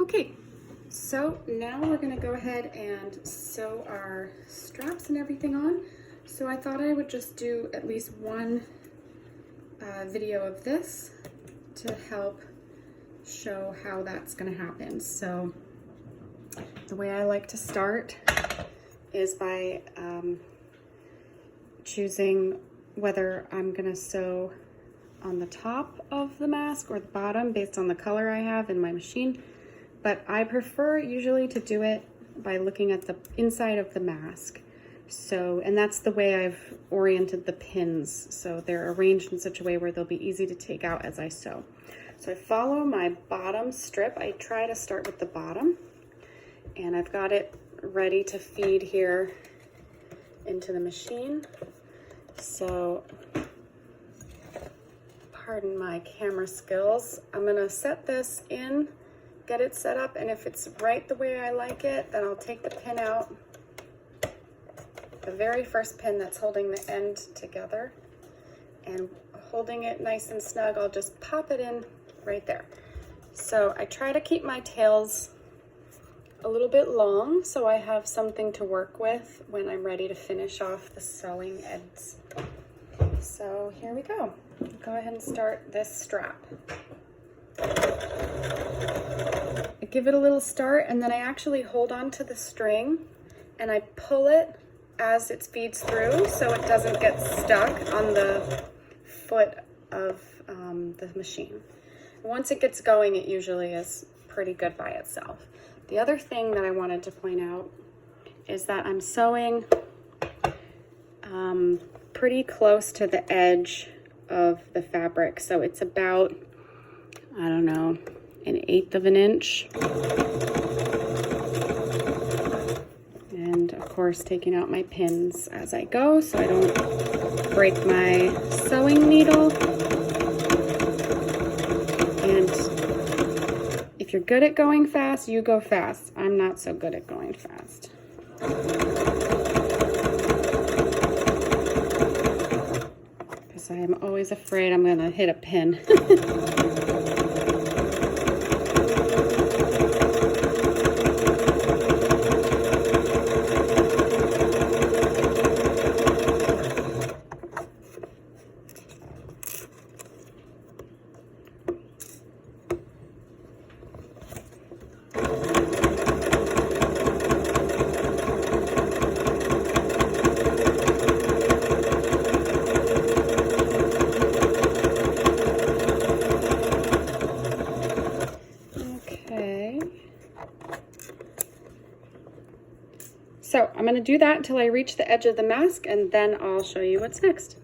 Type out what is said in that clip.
Okay, so now we're gonna go ahead and sew our straps and everything on. So I thought I would just do at least one video of this to help show how that's gonna happen. So the way I like to start is by choosing whether I'm gonna sew on the top of the mask or the bottom based on the color I have in my machine. But I prefer usually to do it by looking at the inside of the mask. So, and that's the way I've oriented the pins. So they're arranged in such a way where they'll be easy to take out as I sew. So I follow my bottom strip. I try to start with the bottom, and I've got it ready to feed here into the machine. So, pardon my camera skills. I'm gonna set this in, get it set up, and if it's right the way I like it, then I'll take the pin out, the very first pin that's holding the end together, and holding it nice and snug, I'll just pop it in right there. So I try to keep my tails a little bit long so I have something to work with when I'm ready to finish off the sewing ends. So here we go. Go ahead and start this strap. I give it a little start, and then I actually hold on to the string and I pull it as it feeds through so it doesn't get stuck on the foot of the machine. Once it gets going, it usually is pretty good by itself. The other thing that I wanted to point out is that I'm sewing pretty close to the edge of the fabric. So it's about, I don't know, 1/8 of an inch. And of course, taking out my pins as I go so I don't break my sewing needle. And if you're good at going fast, you go fast. I'm not so good at going fast. Because I am always afraid I'm gonna hit a pin. So I'm going to do that until I reach the edge of the mask, and then I'll show you what's next.